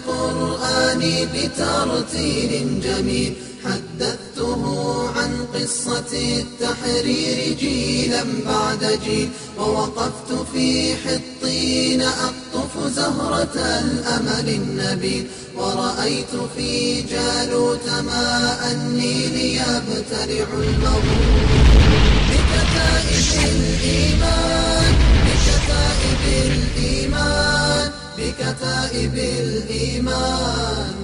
قرآني بترتيل جميل حدثته عن قصة التحرير جيلا بعد جيل ووقفت في حطين أقطف زهرة الأمل النبيل ورأيت في جالوت ماء النيل يبتلع المغول بكتائب الإيمان بكتائب الإيمان بكتائب الإيمان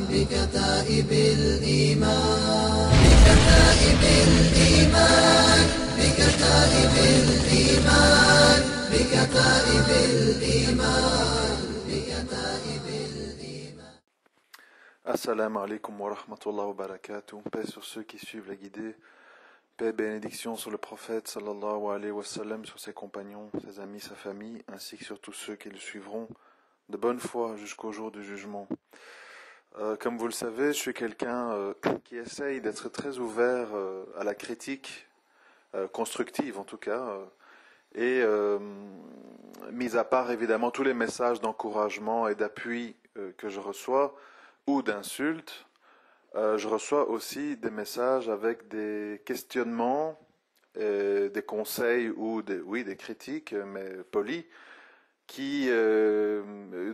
بكتائب الإيمان بكتائب الإيمان بكتائب الإيمان بكتائب الإيمان بكتائب الإيمان. Assalamu alaikum wa rahmatullahi wa barakatuh. Paix sur ceux qui suivent les guidés. Paix et bénédiction sur le prophète sallallahu alayhi wa sallam, sur ses compagnons, ses amis, sa famille, ainsi que sur tous ceux qui le suivront de bonne foi jusqu'au jour du jugement. Comme vous le savez, je suis quelqu'un qui essaye d'être très ouvert à la critique, constructive en tout cas, et mis à part évidemment tous les messages d'encouragement et d'appui que je reçois, ou d'insultes, je reçois aussi des messages avec des questionnements, des conseils ou des critiques, mais polis,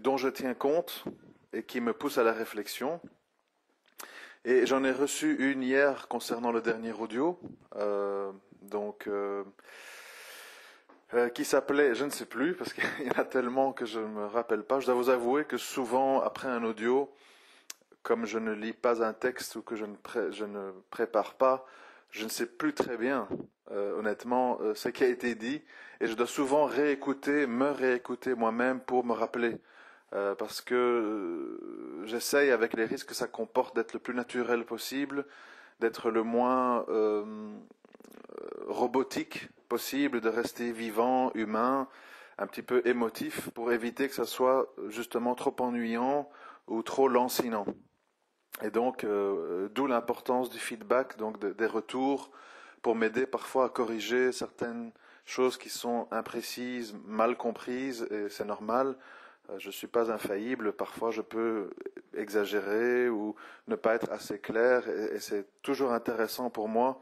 dont je tiens compte et qui me poussent à la réflexion. Et j'en ai reçu une hier concernant le dernier audio, qui s'appelait, je ne sais plus, parce qu'il y en a tellement que je ne me rappelle pas. Je dois vous avouer que souvent, après un audio, comme je ne lis pas un texte ou que je ne prépare pas, je ne sais plus très bien, honnêtement, ce qui a été dit. Et je dois souvent me réécouter moi-même pour me rappeler. Parce que j'essaye, avec les risques que ça comporte, d'être le plus naturel possible, d'être le moins robotique possible, de rester vivant, humain, un petit peu émotif, pour éviter que ça soit justement trop ennuyant ou trop lancinant. Et donc, d'où l'importance du feedback, donc des retours, pour m'aider parfois à corriger certaines choses qui sont imprécises, mal comprises, et c'est normal. Je ne suis pas infaillible, parfois je peux exagérer ou ne pas être assez clair, et c'est toujours intéressant pour moi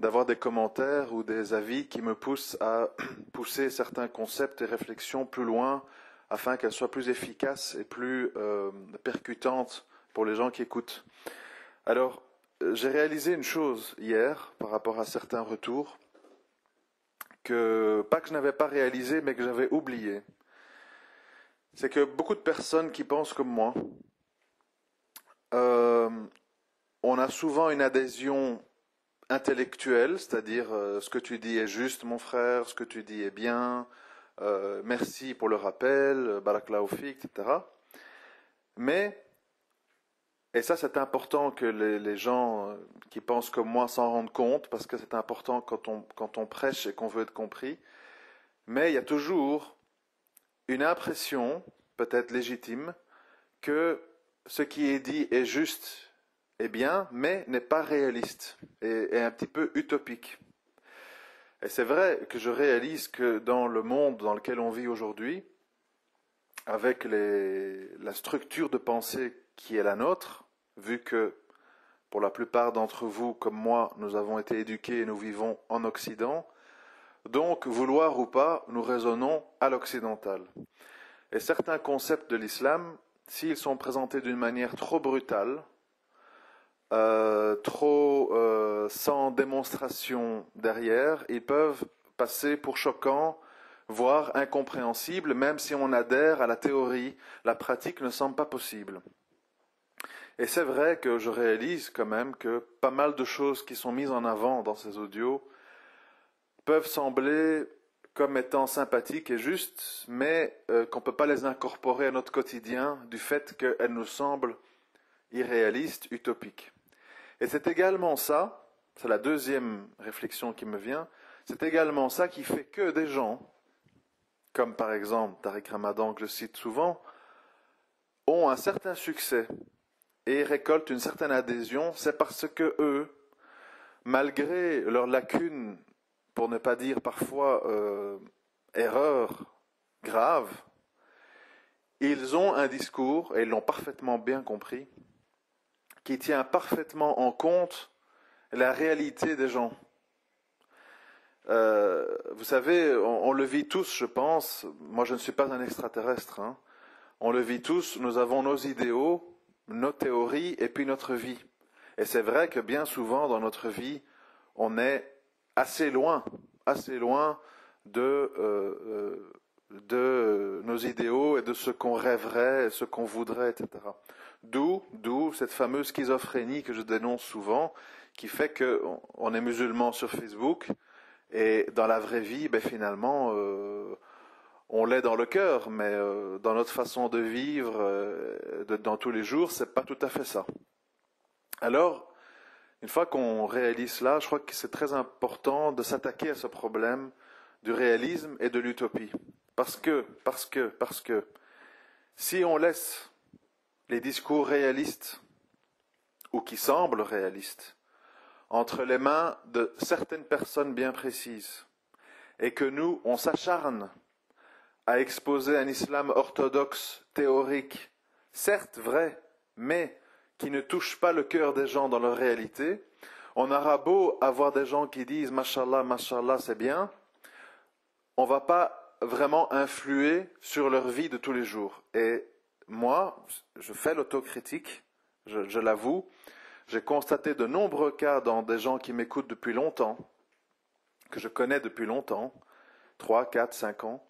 d'avoir des commentaires ou des avis qui me poussent à pousser certains concepts et réflexions plus loin, afin qu'elles soient plus efficaces et plus percutantes pour les gens qui écoutent. Alors, j'ai réalisé une chose hier par rapport à certains retours, pas que je n'avais pas réalisé, mais que j'avais oublié. C'est que beaucoup de personnes qui pensent comme moi, on a souvent une adhésion intellectuelle, c'est-à-dire ce que tu dis est juste mon frère, ce que tu dis est bien, merci pour le rappel, barakallahu fik, etc. Mais, et ça c'est important que les gens qui pensent comme moi s'en rendent compte, parce que c'est important quand on prêche et qu'on veut être compris, mais il y a toujours une impression, peut-être légitime, que ce qui est dit est juste et bien, mais n'est pas réaliste et un petit peu utopique. Et c'est vrai que je réalise que dans le monde dans lequel on vit aujourd'hui, avec la structure de pensée qui est la nôtre, vu que pour la plupart d'entre vous, comme moi, nous avons été éduqués et nous vivons en Occident, donc, vouloir ou pas, nous raisonnons à l'occidental. Et certains concepts de l'islam, s'ils sont présentés d'une manière trop brutale, sans démonstration derrière, ils peuvent passer pour choquants, voire incompréhensibles, même si on adhère à la théorie, la pratique ne semble pas possible. Et c'est vrai que je réalise quand même que pas mal de choses qui sont mises en avant dans ces audios peuvent sembler comme étant sympathiques et justes, mais qu'on ne peut pas les incorporer à notre quotidien du fait qu'elles nous semblent irréalistes, utopiques. Et c'est également ça, c'est la deuxième réflexion qui me vient, c'est également ça qui fait que des gens, comme par exemple Tariq Ramadan que je cite souvent, ont un certain succès et récoltent une certaine adhésion, c'est parce que eux, malgré leurs lacunes, pour ne pas dire parfois erreurs graves, ils ont un discours, et ils l'ont parfaitement bien compris, qui tient parfaitement en compte la réalité des gens. Vous savez, on le vit tous, je pense. Moi, je ne suis pas un extraterrestre. Hein. On le vit tous. Nous avons nos idéaux, nos théories et puis notre vie. Et c'est vrai que bien souvent dans notre vie, on est assez loin de nos idéaux et de ce qu'on rêverait, ce qu'on voudrait, etc. D'où cette fameuse schizophrénie que je dénonce souvent, qui fait qu'on est musulman sur Facebook. Et dans la vraie vie, ben finalement, on l'est dans le cœur, mais dans notre façon de vivre, dans tous les jours, c'est pas tout à fait ça. Alors, une fois qu'on réalise cela, je crois que c'est très important de s'attaquer à ce problème du réalisme et de l'utopie. Parce que, si on laisse les discours réalistes, ou qui semblent réalistes, entre les mains de certaines personnes bien précises, et que nous, on s'acharne à exposer un islam orthodoxe, théorique, certes vrai, mais qui ne touche pas le cœur des gens dans leur réalité, on aura beau avoir des gens qui disent « Mashallah, Mashallah, c'est bien », on ne va pas vraiment influer sur leur vie de tous les jours. Et moi, je fais l'autocritique, je l'avoue. J'ai constaté de nombreux cas dans des gens qui m'écoutent depuis longtemps, que je connais depuis longtemps, 3, 4, 5 ans,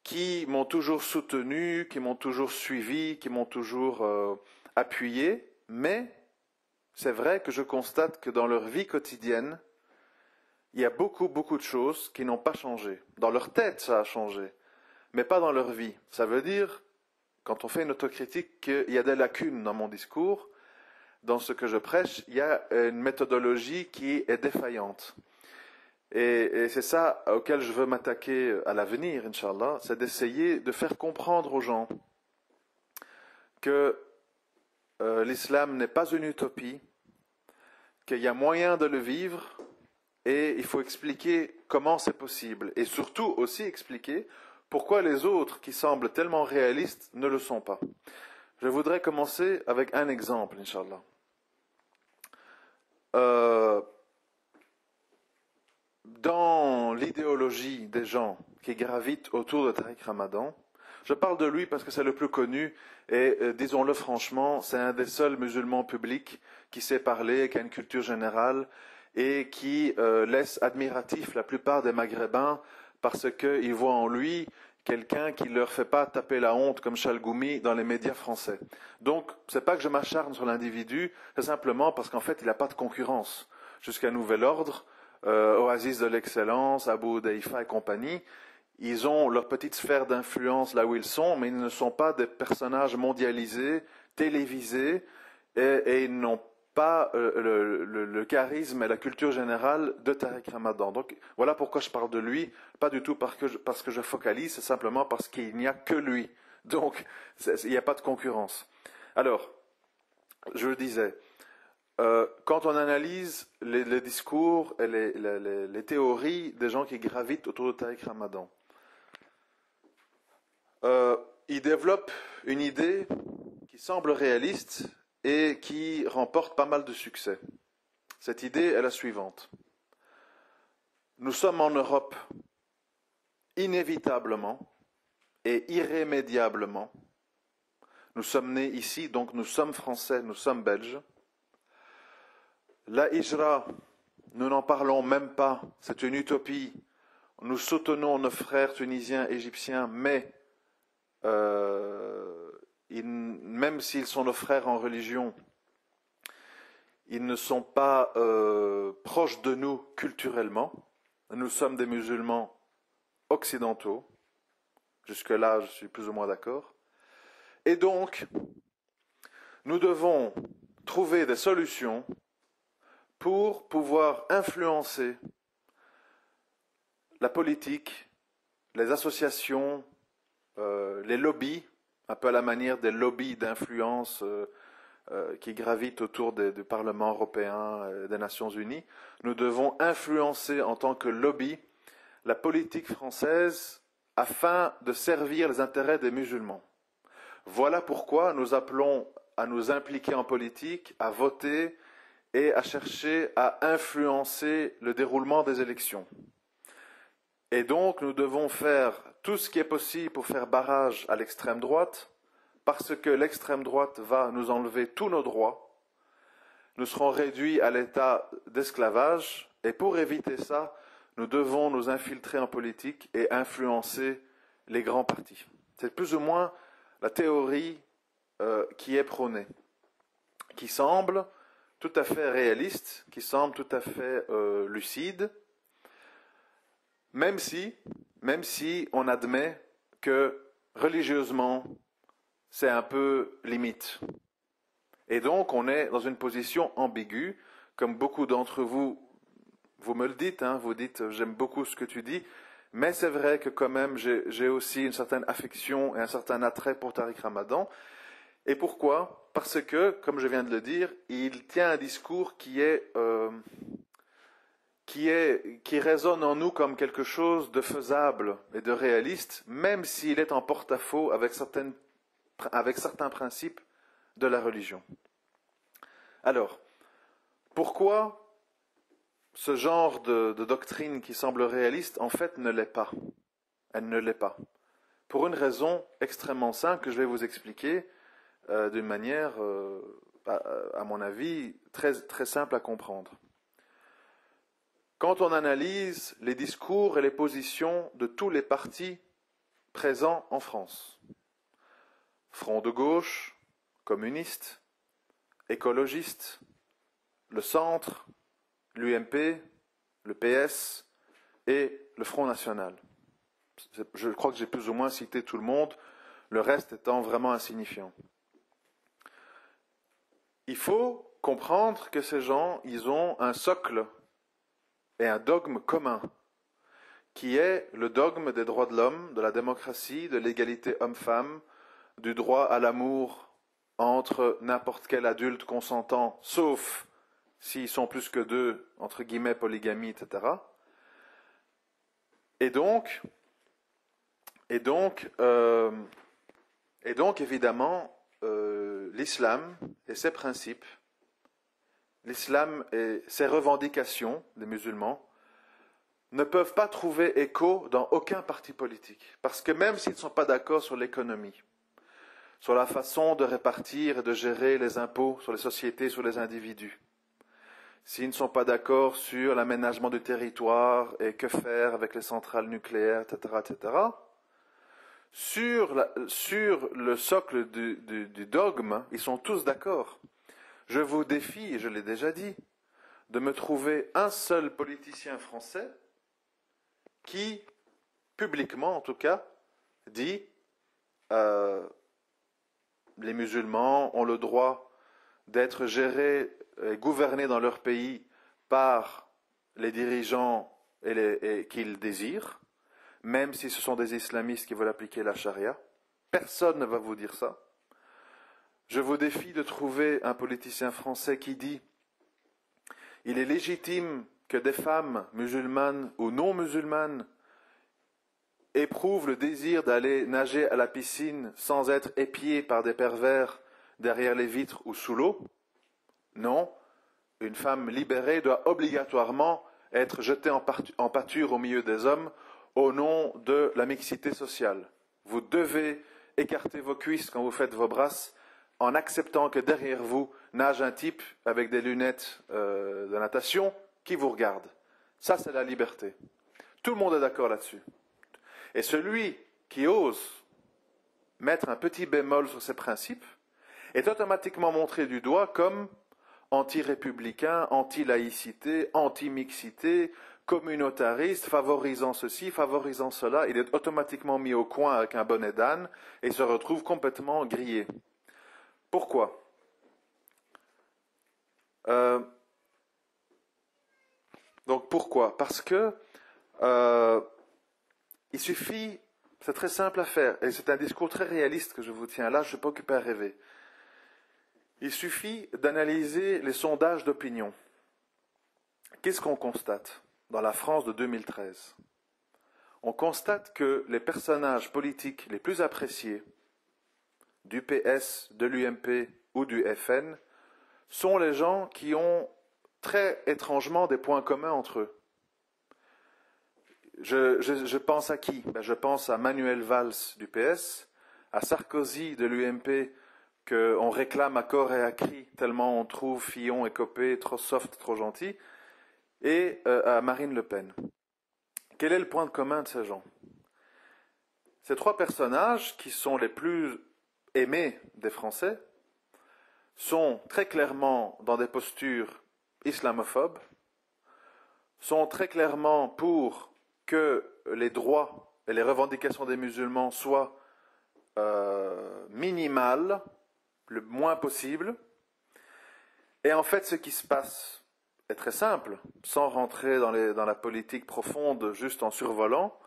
qui m'ont toujours soutenu, qui m'ont toujours suivi, qui m'ont toujours appuyé, mais c'est vrai que je constate que dans leur vie quotidienne, il y a beaucoup de choses qui n'ont pas changé. Dans leur tête, ça a changé, mais pas dans leur vie. Ça veut dire, quand on fait une autocritique, qu'il y a des lacunes dans mon discours. Dans ce que je prêche, il y a une méthodologie qui est défaillante. Et c'est ça auquel je veux m'attaquer à l'avenir, Inch'Allah, c'est d'essayer de faire comprendre aux gens que l'islam n'est pas une utopie, qu'il y a moyen de le vivre, et il faut expliquer comment c'est possible. Et surtout aussi expliquer pourquoi les autres, qui semblent tellement réalistes, ne le sont pas. Je voudrais commencer avec un exemple, Inch'Allah. Dans l'idéologie des gens qui gravitent autour de Tariq Ramadan, je parle de lui parce que c'est le plus connu et, disons-le franchement, c'est un des seuls musulmans publics qui sait parler, qui a une culture générale et qui laisse admiratif la plupart des Maghrébins parce qu'ils voient en lui quelqu'un qui ne leur fait pas taper la honte comme Chalgoumi dans les médias français. Donc, c'est pas que je m'acharne sur l'individu, c'est simplement parce qu'en fait, il n'a pas de concurrence. Jusqu'à nouvel ordre, Oasis de l'excellence, Abu Daïfa et compagnie, ils ont leur petite sphère d'influence là où ils sont, mais ils ne sont pas des personnages mondialisés, télévisés, et ils n'ont pas le charisme et la culture générale de Tariq Ramadan. Donc voilà pourquoi je parle de lui, pas du tout parce que je focalise, c'est simplement parce qu'il n'y a que lui. Donc il n'y a pas de concurrence. Alors, je le disais, quand on analyse les discours et les théories des gens qui gravitent autour de Tariq Ramadan, ils développent une idée qui semble réaliste et qui remporte pas mal de succès. Cette idée est la suivante. Nous sommes en Europe, inévitablement et irrémédiablement. Nous sommes nés ici, donc nous sommes français, nous sommes belges. La hijra, nous n'en parlons même pas, c'est une utopie. Nous soutenons nos frères tunisiens, égyptiens, mais même s'ils sont nos frères en religion, ils ne sont pas proches de nous culturellement. Nous sommes des musulmans occidentaux. Jusque-là, je suis plus ou moins d'accord. Et donc, nous devons trouver des solutions pour pouvoir influencer la politique, les associations, les lobbies, un peu à la manière des lobbies d'influence qui gravitent autour du Parlement européen et des Nations Unies. Nous devons influencer en tant que lobby la politique française afin de servir les intérêts des musulmans. Voilà pourquoi nous appelons à nous impliquer en politique, à voter et à chercher à influencer le déroulement des élections. Et donc, nous devons faire tout ce qui est possible pour faire barrage à l'extrême droite, parce que l'extrême droite va nous enlever tous nos droits. Nous serons réduits à l'état d'esclavage, et pour éviter ça, nous devons nous infiltrer en politique et influencer les grands partis. C'est plus ou moins la théorie qui est prônée, qui semble tout à fait réaliste, qui semble tout à fait lucide, même si on admet que religieusement, c'est un peu limite. Et donc, on est dans une position ambiguë, comme beaucoup d'entre vous, vous me le dites, vous dites, j'aime beaucoup ce que tu dis, mais c'est vrai que quand même, j'ai aussi une certaine affection et un certain attrait pour Tariq Ramadan. Et pourquoi? Parce que, comme je viens de le dire, il tient un discours qui résonne en nous comme quelque chose de faisable et de réaliste, même s'il est en porte-à-faux avec certains principes de la religion. Alors, pourquoi ce genre de doctrine qui semble réaliste, en fait, ne l'est pas? Elle ne l'est pas. Pour une raison extrêmement simple que je vais vous expliquer d'une manière, à mon avis, très, très simple à comprendre. Quand on analyse les discours et les positions de tous les partis présents en France, Front de gauche, communiste, écologiste, le centre, l'UMP, le PS et le Front National. Je crois que j'ai plus ou moins cité tout le monde, le reste étant vraiment insignifiant. Il faut comprendre que ces gens, ils ont un socle et un dogme commun, qui est le dogme des droits de l'homme, de la démocratie, de l'égalité homme-femme, du droit à l'amour entre n'importe quel adulte consentant, sauf s'ils sont plus que deux, entre guillemets, polygamie, etc. Et donc, évidemment, l'islam et ses principes, l'islam et ses revendications des musulmans ne peuvent pas trouver écho dans aucun parti politique. Parce que même s'ils ne sont pas d'accord sur l'économie, sur la façon de répartir et de gérer les impôts sur les sociétés, sur les individus, s'ils ne sont pas d'accord sur l'aménagement du territoire et que faire avec les centrales nucléaires, etc., etc., sur le socle du dogme, ils sont tous d'accord. Je vous défie, et je l'ai déjà dit, de me trouver un seul politicien français qui, publiquement en tout cas, dit les musulmans ont le droit d'être gérés et gouvernés dans leur pays par les dirigeants qu'ils désirent, même si ce sont des islamistes qui veulent appliquer la charia. Personne ne va vous dire ça. Je vous défie de trouver un politicien français qui dit « Il est légitime que des femmes musulmanes ou non musulmanes éprouvent le désir d'aller nager à la piscine sans être épiées par des pervers derrière les vitres ou sous l'eau. Non, une femme libérée doit obligatoirement être jetée en pâture au milieu des hommes au nom de la mixité sociale. Vous devez écarter vos cuisses quand vous faites vos brasses en acceptant que derrière vous nage un type avec des lunettes de natation qui vous regarde. Ça, c'est la liberté. Tout le monde est d'accord là-dessus. Et celui qui ose mettre un petit bémol sur ces principes est automatiquement montré du doigt comme anti-républicain, anti-laïcité, anti-mixité, communautariste, favorisant ceci, favorisant cela. Il est automatiquement mis au coin avec un bonnet d'âne et se retrouve complètement grillé. Pourquoi? Donc pourquoi? Parce que il suffit, c'est très simple à faire, et c'est un discours très réaliste que je vous tiens là, je ne suis pas occupé à rêver. Il suffit d'analyser les sondages d'opinion. Qu'est-ce qu'on constate dans la France de 2013? On constate que les personnages politiques les plus appréciés du PS, de l'UMP ou du FN sont les gens qui ont très étrangement des points communs entre eux. Je pense à qui? Je pense à Manuel Valls du PS, à Sarkozy de l'UMP, qu'on réclame à corps et à cri, tellement on trouve Fillon et Copé trop soft, trop gentil, et à Marine Le Pen. Quel est le point commun de ces gens? Ces trois personnages, qui sont les plus aimés des Français, sont très clairement dans des postures islamophobes, sont très clairement pour que les droits et les revendications des musulmans soient minimales, le moins possible. Et en fait, ce qui se passe est très simple, sans rentrer dans la politique profonde, juste en survolant,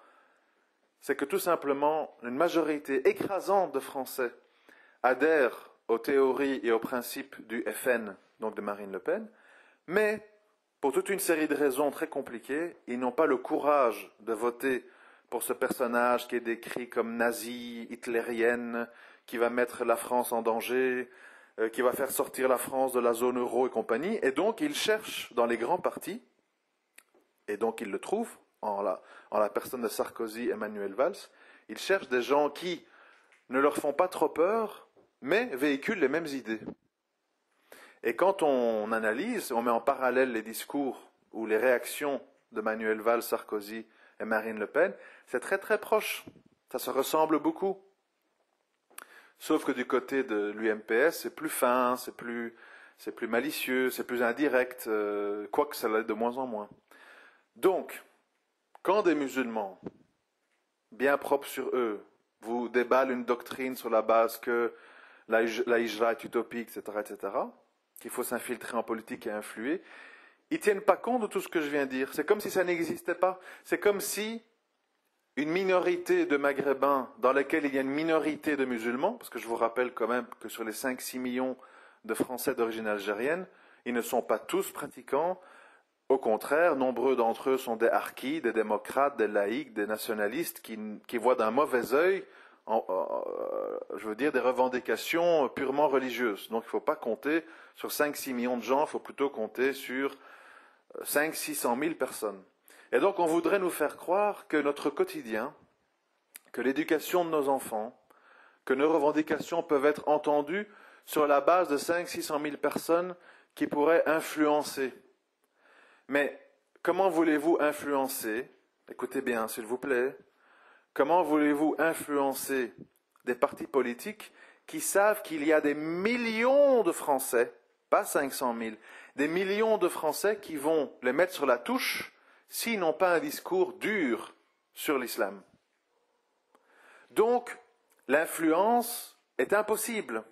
c'est que tout simplement, une majorité écrasante de Français adhèrent aux théories et aux principes du FN, donc de Marine Le Pen, mais pour toute une série de raisons très compliquées, ils n'ont pas le courage de voter pour ce personnage qui est décrit comme nazi, hitlérienne, qui va mettre la France en danger, qui va faire sortir la France de la zone euro et compagnie. Et donc, ils cherchent dans les grands partis, et donc ils le trouvent en la personne de Sarkozy et Manuel Valls, ils cherchent des gens qui ne leur font pas trop peur, mais véhiculent les mêmes idées. Et quand on analyse, on met en parallèle les discours ou les réactions de Manuel Valls, Sarkozy et Marine Le Pen, c'est très très proche. Ça se ressemble beaucoup. Sauf que du côté de l'UMPS, c'est plus fin, c'est plus malicieux, c'est plus indirect, quoique ça l'est de moins en moins. Donc, quand des musulmans, bien propres sur eux, vous déballent une doctrine sur la base que la hijra est utopique, etc., qu'il faut s'infiltrer en politique et influer, ils ne tiennent pas compte de tout ce que je viens de dire. C'est comme si ça n'existait pas. C'est comme si une minorité de Maghrébins dans laquelle il y a une minorité de musulmans, parce que je vous rappelle quand même que sur les 5-6 millions de Français d'origine algérienne, ils ne sont pas tous pratiquants. Au contraire, nombreux d'entre eux sont des harkis, des démocrates, des laïcs, des nationalistes qui voient d'un mauvais œil, des revendications purement religieuses. Donc il ne faut pas compter sur 5-6 millions de gens, il faut plutôt compter sur 500-600 000 personnes. Et donc on voudrait nous faire croire que notre quotidien, que l'éducation de nos enfants, que nos revendications peuvent être entendues sur la base de 500-600 000 personnes qui pourraient influencer. Mais comment voulez-vous influencer, écoutez bien s'il vous plaît, comment voulez-vous influencer des partis politiques qui savent qu'il y a des millions de Français, pas 500 000, des millions de Français qui vont les mettre sur la touche s'ils n'ont pas un discours dur sur l'islam. Donc, l'influence est impossible,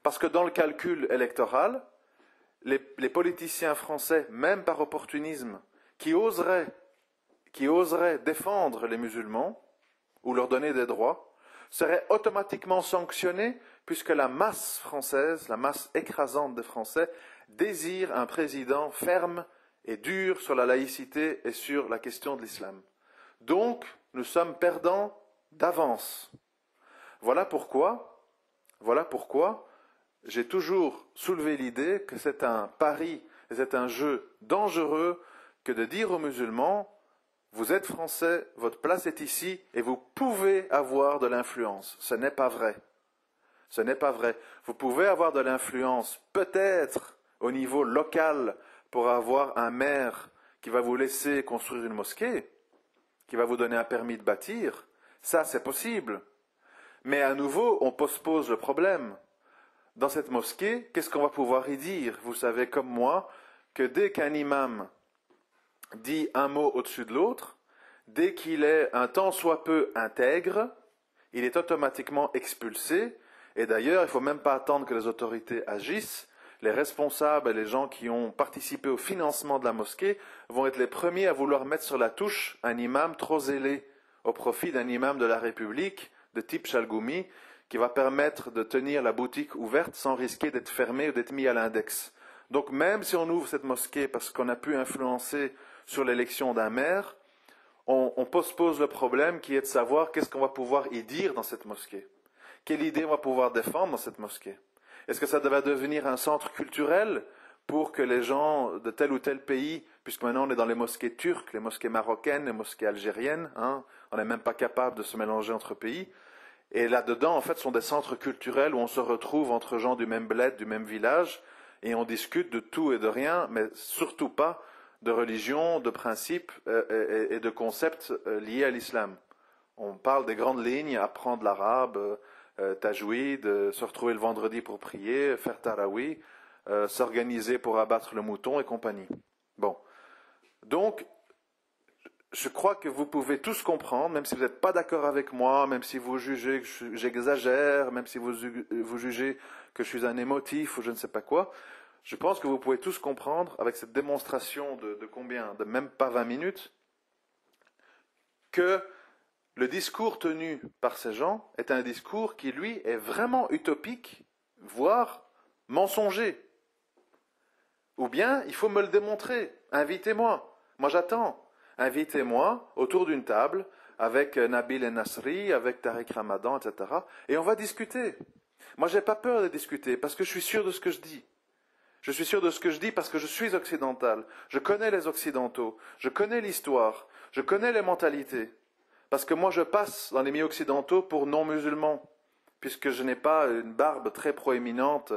parce que dans le calcul électoral, les politiciens français, même par opportunisme, qui oseraient défendre les musulmans ou leur donner des droits, seraient automatiquement sanctionnés puisque la masse française, la masse écrasante des Français, désire un président ferme et dur sur la laïcité et sur la question de l'islam. Donc, nous sommes perdants d'avance. Voilà pourquoi j'ai toujours soulevé l'idée que c'est un pari, et c'est un jeu dangereux que de dire aux musulmans, vous êtes français, votre place est ici et vous pouvez avoir de l'influence. Ce n'est pas vrai. Ce n'est pas vrai. Vous pouvez avoir de l'influence peut-être au niveau local pour avoir un maire qui va vous laisser construire une mosquée, qui va vous donner un permis de bâtir. Ça, c'est possible. Mais à nouveau, on postpose le problème. Dans cette mosquée, qu'est-ce qu'on va pouvoir y dire? Vous savez comme moi que dès qu'un imam dit un mot au-dessus de l'autre, dès qu'il est un tant soit peu intègre, il est automatiquement expulsé. Et d'ailleurs, il ne faut même pas attendre que les autorités agissent. Les responsables et les gens qui ont participé au financement de la mosquée vont être les premiers à vouloir mettre sur la touche un imam trop zélé au profit d'un imam de la République de type Chalgoumi qui va permettre de tenir la boutique ouverte sans risquer d'être fermé ou d'être mis à l'index. Donc même si on ouvre cette mosquée parce qu'on a pu influencer sur l'élection d'un maire, on postpose le problème qui est de savoir qu'est-ce qu'on va pouvoir y dire dans cette mosquée. Quelle idée on va pouvoir défendre dans cette mosquée? Est-ce que ça va devenir un centre culturel pour que les gens de tel ou tel pays, puisque maintenant on est dans les mosquées turques, les mosquées marocaines, les mosquées algériennes, hein, on n'est même pas capable de se mélanger entre pays, et là-dedans, en fait, sont des centres culturels où on se retrouve entre gens du même bled, du même village, et on discute de tout et de rien, mais surtout pas de religion, de principes et de concepts liés à l'islam. On parle des grandes lignes, apprendre l'arabe, tajwid, se retrouver le vendredi pour prier, faire tarawih, s'organiser pour abattre le mouton et compagnie. Bon. Donc, je crois que vous pouvez tous comprendre, même si vous n'êtes pas d'accord avec moi, même si vous jugez que j'exagère, même si vous jugez que je suis un émotif ou je ne sais pas quoi, je pense que vous pouvez tous comprendre, avec cette démonstration de combien, de même pas 20 minutes, que le discours tenu par ces gens est un discours qui, lui, est vraiment utopique, voire mensonger. Ou bien, il faut me le démontrer. Invitez-moi. Moi, j'attends. Invitez-moi autour d'une table avec Nabil El-Nasri, avec Tariq Ramadan, etc. Et on va discuter. Moi, j'ai pas peur de discuter parce que je suis sûr de ce que je dis. Je suis sûr de ce que je dis parce que je suis occidental. Je connais les occidentaux. Je connais l'histoire. Je connais les mentalités. Parce que moi, je passe dans les milieux occidentaux pour non-musulmans. Puisque je n'ai pas une barbe très proéminente.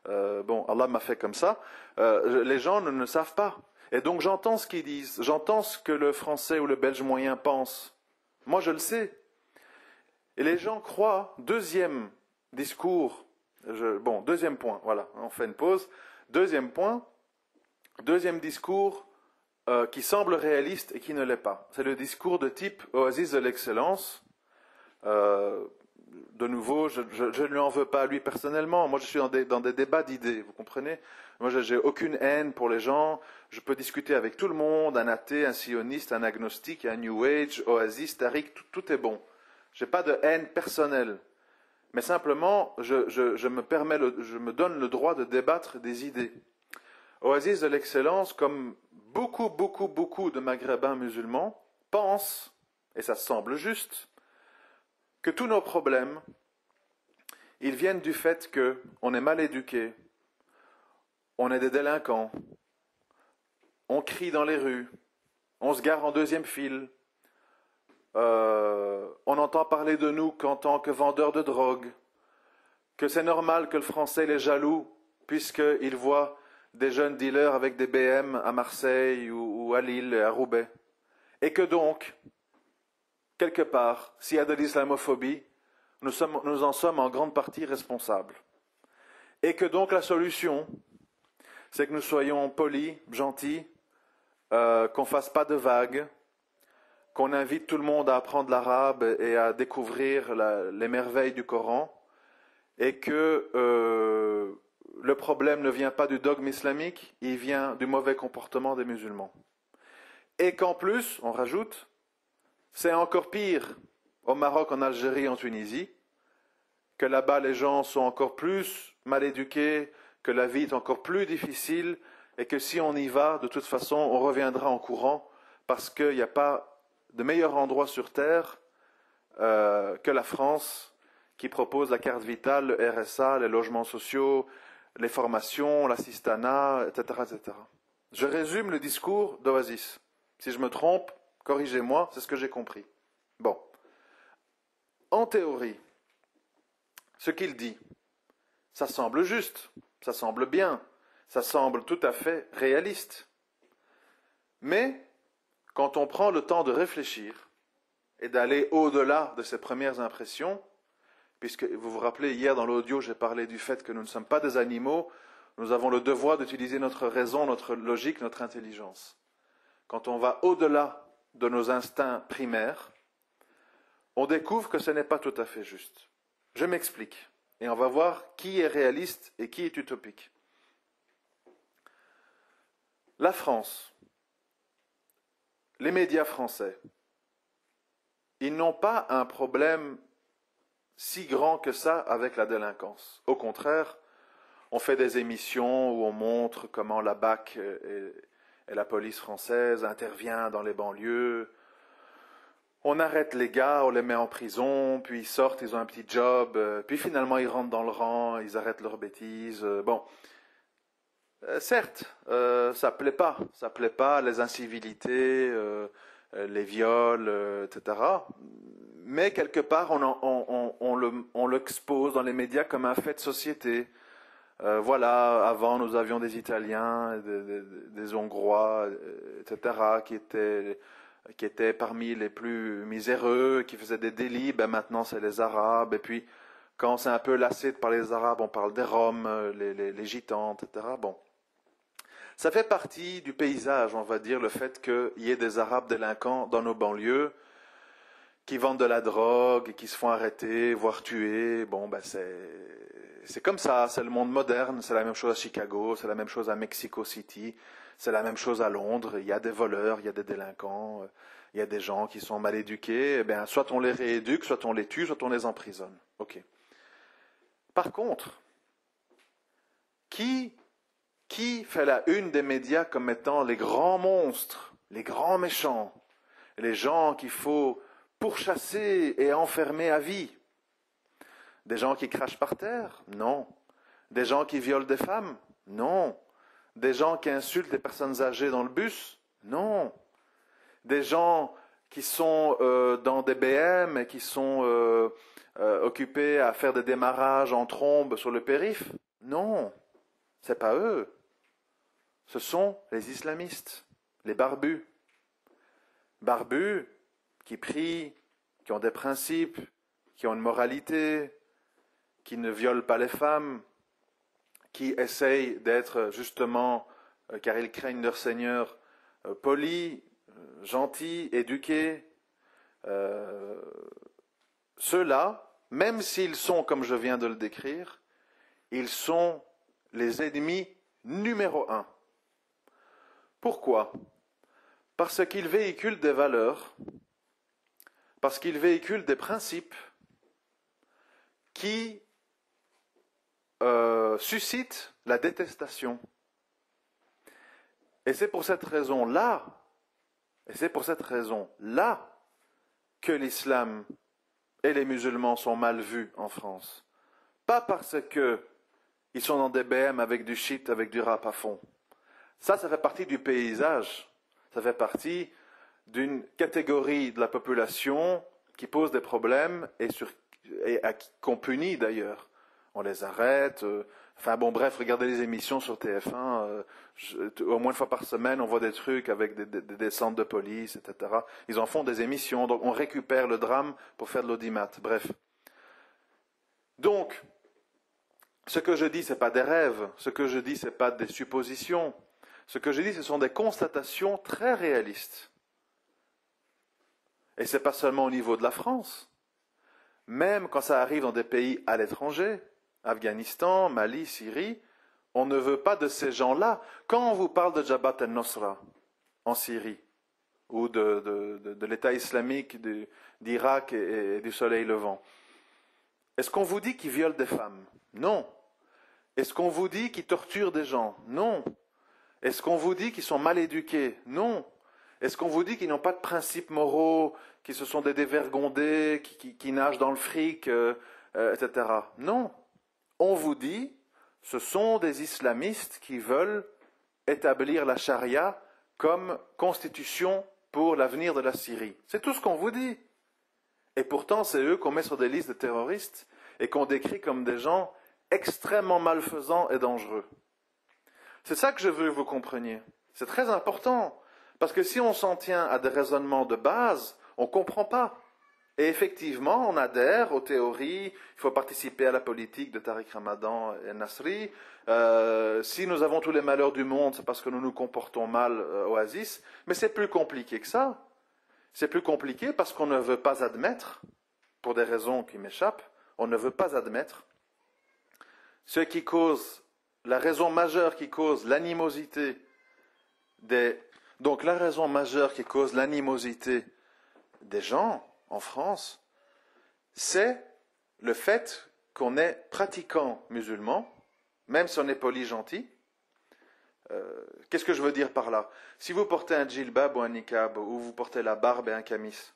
Bon, Allah m'a fait comme ça. Les gens ne savent pas. Et donc j'entends ce qu'ils disent, j'entends ce que le français ou le belge moyen pense. Moi je le sais. Et les gens croient, deuxième discours, deuxième point, voilà, on fait une pause. Deuxième point, deuxième discours qui semble réaliste et qui ne l'est pas. C'est le discours de type oasis de l'excellence. De nouveau, je ne lui en veux pas à lui personnellement. Moi, je suis dans des débats d'idées, vous comprenez? Moi, je n'ai aucune haine pour les gens. Je peux discuter avec tout le monde, un athée, un sioniste, un agnostique, un New Age, Oasis, Tariq, tout est bon. Je n'ai pas de haine personnelle. Mais simplement, je me donne le droit de débattre des idées. Oasis de l'excellence, comme beaucoup de Maghrébins musulmans, pensent, et ça semble juste, que tous nos problèmes, ils viennent du fait qu'on est mal éduqué, on est des délinquants, on crie dans les rues, on se gare en deuxième file, on entend parler de nous qu'en tant que vendeurs de drogue, que c'est normal que le Français est jaloux puisqu'il voit des jeunes dealers avec des BM à Marseille ou à Lille, à Roubaix, et que donc, quelque part, s'il y a de l'islamophobie, nous en sommes en grande partie responsables. Et que donc la solution, c'est que nous soyons polis, gentils, qu'on ne fasse pas de vagues, qu'on invite tout le monde à apprendre l'arabe et à découvrir les merveilles du Coran, et que le problème ne vient pas du dogme islamique, il vient du mauvais comportement des musulmans. Et qu'en plus, on rajoute, c'est encore pire au Maroc, en Algérie, en Tunisie, que là-bas les gens sont encore plus mal éduqués, que la vie est encore plus difficile, et que si on y va, de toute façon, on reviendra en courant, parce qu'il n'y a pas de meilleur endroit sur Terre que la France, qui propose la carte vitale, le RSA, les logements sociaux, les formations, l'assistanat, etc., etc. Je résume le discours d'Oasis. Si je me trompe, corrigez-moi, c'est ce que j'ai compris. Bon. En théorie, ce qu'il dit, ça semble juste, ça semble bien, ça semble tout à fait réaliste. Mais, quand on prend le temps de réfléchir et d'aller au-delà de ces premières impressions, puisque vous vous rappelez, hier dans l'audio, j'ai parlé du fait que nous ne sommes pas des animaux, nous avons le devoir d'utiliser notre raison, notre logique, notre intelligence. Quand on va au-delà de nos instincts primaires, on découvre que ce n'est pas tout à fait juste. Je m'explique, et on va voir qui est réaliste et qui est utopique. La France, les médias français, ils n'ont pas un problème si grand que ça avec la délinquance. Au contraire, on fait des émissions où on montre comment la BAC et la police française intervient dans les banlieues, on arrête les gars, on les met en prison, puis ils sortent, ils ont un petit job, puis finalement ils rentrent dans le rang, ils arrêtent leurs bêtises. Certes, ça plaît pas, les incivilités, les viols, etc. Mais quelque part, on l'expose dans les médias comme un fait de société. Voilà, avant nous avions des Italiens, des Hongrois, etc., qui étaient parmi les plus miséreux, qui faisaient des délits. Ben maintenant, c'est les Arabes. Et puis, quand c'est un peu lassé de parler des Arabes, on parle des Roms, les Gitans, etc. Bon. Ça fait partie du paysage, on va dire, le fait qu'il y ait des Arabes délinquants dans nos banlieues qui vendent de la drogue, qui se font arrêter, voire tuer. Bon, ben c'est comme ça, c'est le monde moderne, c'est la même chose à Chicago, c'est la même chose à Mexico City, c'est la même chose à Londres. Il y a des voleurs, il y a des délinquants, il y a des gens qui sont mal éduqués. Eh bien, soit on les rééduque, soit on les tue, soit on les emprisonne. Ok. Par contre, qui fait la une des médias comme étant les grands monstres, les grands méchants, les gens qu'il faut pourchasser et enfermer à vie? Des gens qui crachent par terre? Non. Des gens qui violent des femmes? Non. Des gens qui insultent les personnes âgées dans le bus? Non. Des gens qui sont dans des BM et qui sont occupés à faire des démarrages en trombe sur le périph'? Non. C'est pas eux. Ce sont les islamistes, les barbus. Barbus qui prient, qui ont des principes, qui ont une moralité, qui ne violent pas les femmes, qui essayent d'être justement, car ils craignent leur Seigneur, polis, gentils, éduqués. Ceux-là, même s'ils sont, comme je viens de le décrire, ils sont les ennemis numéro un. Pourquoi? Parce qu'ils véhiculent des valeurs, parce qu'ils véhiculent des principes qui suscitent la détestation. Et c'est pour cette raison-là, que l'islam et les musulmans sont mal vus en France. Pas parce qu'ils sont dans des BM avec du shit, avec du rap à fond. Ça fait partie du paysage. Ça fait partie d'une catégorie de la population qui pose des problèmes et qu'on punit d'ailleurs. On les arrête. Bref, regardez les émissions sur TF1. Au moins une fois par semaine, on voit des trucs avec des centres de police, etc. Ils en font des émissions. Donc on récupère le drame pour faire de l'audimat. Bref. Donc, ce que je dis, ce n'est pas des rêves. Ce que je dis, ce n'est pas des suppositions. Ce que je dis, ce sont des constatations très réalistes. Et ce n'est pas seulement au niveau de la France. Même quand ça arrive dans des pays à l'étranger, Afghanistan, Mali, Syrie, on ne veut pas de ces gens-là. Quand on vous parle de Jabhat al-Nusra en Syrie, ou de l'État islamique d'Irak et du soleil levant, est-ce qu'on vous dit qu'ils violent des femmes? Non. Est-ce qu'on vous dit qu'ils torturent des gens? Non. Est-ce qu'on vous dit qu'ils sont mal éduqués? Non. Est-ce qu'on vous dit qu'ils n'ont pas de principes moraux, qu'ils se sont des dévergondés, qui nagent dans le fric, etc. Non. On vous dit, ce sont des islamistes qui veulent établir la charia comme constitution pour l'avenir de la Syrie. C'est tout ce qu'on vous dit. Et pourtant, c'est eux qu'on met sur des listes de terroristes et qu'on décrit comme des gens extrêmement malfaisants et dangereux. C'est ça que je veux que vous compreniez. C'est très important. Parce que si on s'en tient à des raisonnements de base, on ne comprend pas. Et effectivement, on adhère aux théories, il faut participer à la politique de Tariq Ramadan et Nasri. Si nous avons tous les malheurs du monde, c'est parce que nous nous comportons mal au Oasis. Mais c'est plus compliqué que ça. C'est plus compliqué parce qu'on ne veut pas admettre, pour des raisons qui m'échappent, on ne veut pas admettre ce qui cause, la raison majeure qui cause l'animosité donc la raison majeure qui cause l'animosité des gens en France, c'est le fait qu'on est pratiquant musulman, même si on est poli gentil. Qu'est-ce que je veux dire par là? Si vous portez un djilbab ou un niqab, ou vous portez la barbe et un camis,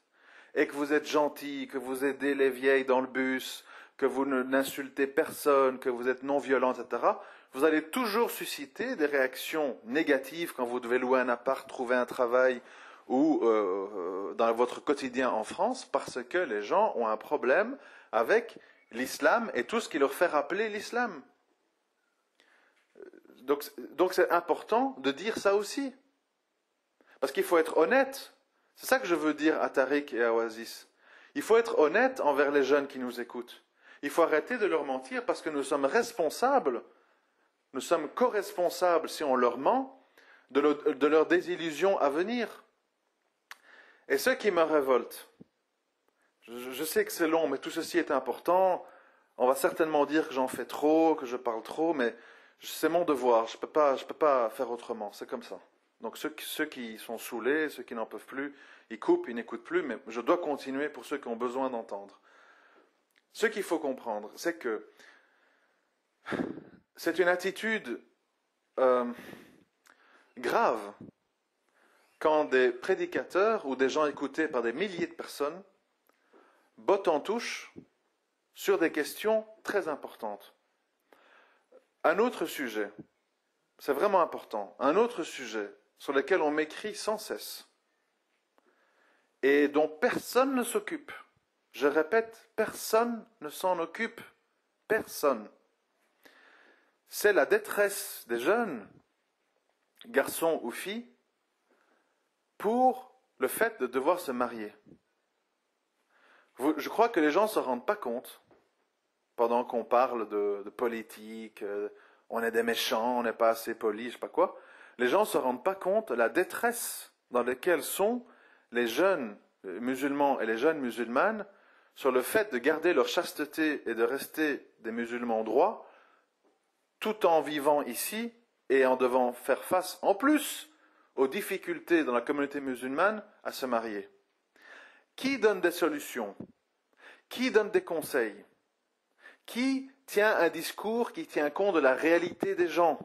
et que vous êtes gentil, que vous aidez les vieilles dans le bus, que vous n'insultez personne, que vous êtes non violent, etc., vous allez toujours susciter des réactions négatives quand vous devez louer un appart, trouver un travail ou dans votre quotidien en France, parce que les gens ont un problème avec l'islam et tout ce qui leur fait rappeler l'islam. Donc c'est important de dire ça aussi. Parce qu'il faut être honnête. C'est ça que je veux dire à Tariq et à Oasis. Il faut être honnête envers les jeunes qui nous écoutent. Il faut arrêter de leur mentir parce que nous sommes responsables, nous sommes co-responsables, si on leur ment, de leur désillusion à venir. Et ce qui me révolte, je sais que c'est long, mais tout ceci est important. On va certainement dire que j'en fais trop, que je parle trop, mais c'est mon devoir. Je peux pas faire autrement. C'est comme ça. Donc ceux qui sont saoulés, ceux qui n'en peuvent plus, ils coupent, ils n'écoutent plus, mais je dois continuer pour ceux qui ont besoin d'entendre. Ce qu'il faut comprendre, c'est que c'est une attitude grave quand des prédicateurs ou des gens écoutés par des milliers de personnes bottent en touche sur des questions très importantes. Un autre sujet, c'est vraiment important, un autre sujet sur lequel on m'écrit sans cesse et dont personne ne s'occupe. Je répète, personne ne s'en occupe. Personne. C'est la détresse des jeunes, garçons ou filles, pour le fait de devoir se marier. Je crois que les gens ne se rendent pas compte, pendant qu'on parle de politique, on est des méchants, on n'est pas assez polis, je ne sais pas quoi, les gens ne se rendent pas compte de la détresse dans laquelle sont les jeunes musulmans et les jeunes musulmanes sur le fait de garder leur chasteté et de rester des musulmans droits, tout en vivant ici et en devant faire face, en plus, aux difficultés dans la communauté musulmane à se marier. Qui donne des solutions? Qui donne des conseils? Qui tient un discours qui tient compte de la réalité des gens?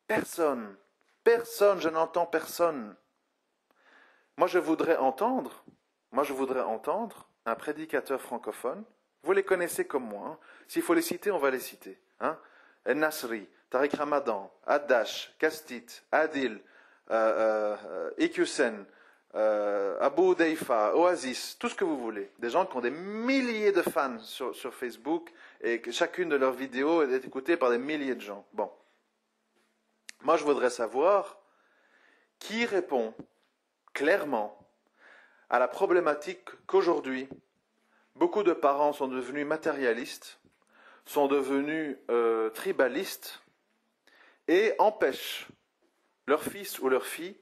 Personne. Personne, je n'entends personne. Moi, je voudrais entendre un prédicateur francophone. Vous les connaissez comme moi. Hein. S'il faut les citer, on va les citer. Hein. El Nasri, Tariq Ramadan, Addash, Kastit, Adil, Iqiyoussen, Abu Deifa, Oasis, tout ce que vous voulez. Des gens qui ont des milliers de fans sur Facebook et que chacune de leurs vidéos est écoutée par des milliers de gens. Bon. Moi, je voudrais savoir qui répond clairement à la problématique qu'aujourd'hui, beaucoup de parents sont devenus matérialistes, sont devenus tribalistes et empêchent leur fils ou leur fille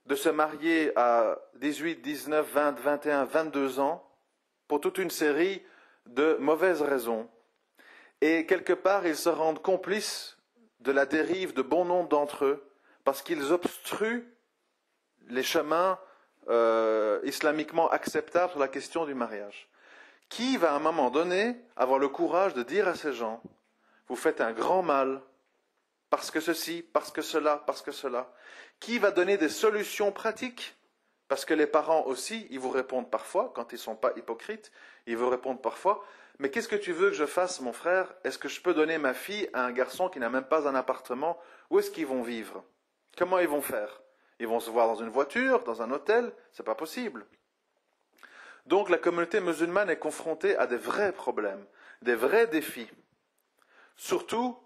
de se marier à 18, 19, 20, 21, 22 ans pour toute une série de mauvaises raisons. Et quelque part, ils se rendent complices de la dérive de bon nombre d'entre eux parce qu'ils obstruent les chemins islamiquement acceptables sur la question du mariage. Qui va à un moment donné avoir le courage de dire à ces gens, vous faites un grand mal, parce que ceci, parce que cela, parce que cela. Qui va donner des solutions pratiques? Parce que les parents aussi, ils vous répondent parfois, quand ils ne sont pas hypocrites, ils vous répondent parfois, mais qu'est-ce que tu veux que je fasse, mon frère? Est-ce que je peux donner ma fille à un garçon qui n'a même pas un appartement? Où est-ce qu'ils vont vivre? Comment ils vont faire? Ils vont se voir dans une voiture, dans un hôtel? C'est pas possible. Donc la communauté musulmane est confrontée à des vrais problèmes, des vrais défis. Surtout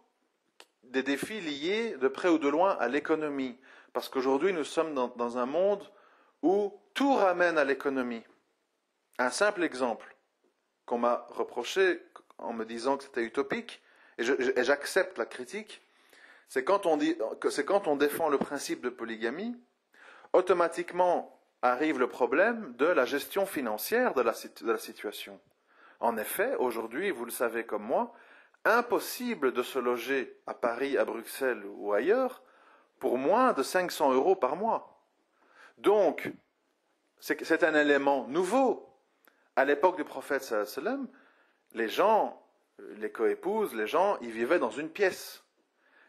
des défis liés de près ou de loin à l'économie. Parce qu'aujourd'hui, nous sommes dans un monde où tout ramène à l'économie. Un simple exemple qu'on m'a reproché en me disant que c'était utopique, et j'accepte la critique, c'est quand on défend le principe de polygamie, automatiquement arrive le problème de la gestion financière de la situation. En effet, aujourd'hui, vous le savez comme moi, impossible de se loger à Paris, à Bruxelles ou ailleurs pour moins de 500 € par mois. Donc, c'est un élément nouveau. À l'époque du prophète sallallahu alayhi wa sallam, les gens, les coépouses, les gens, ils vivaient dans une pièce.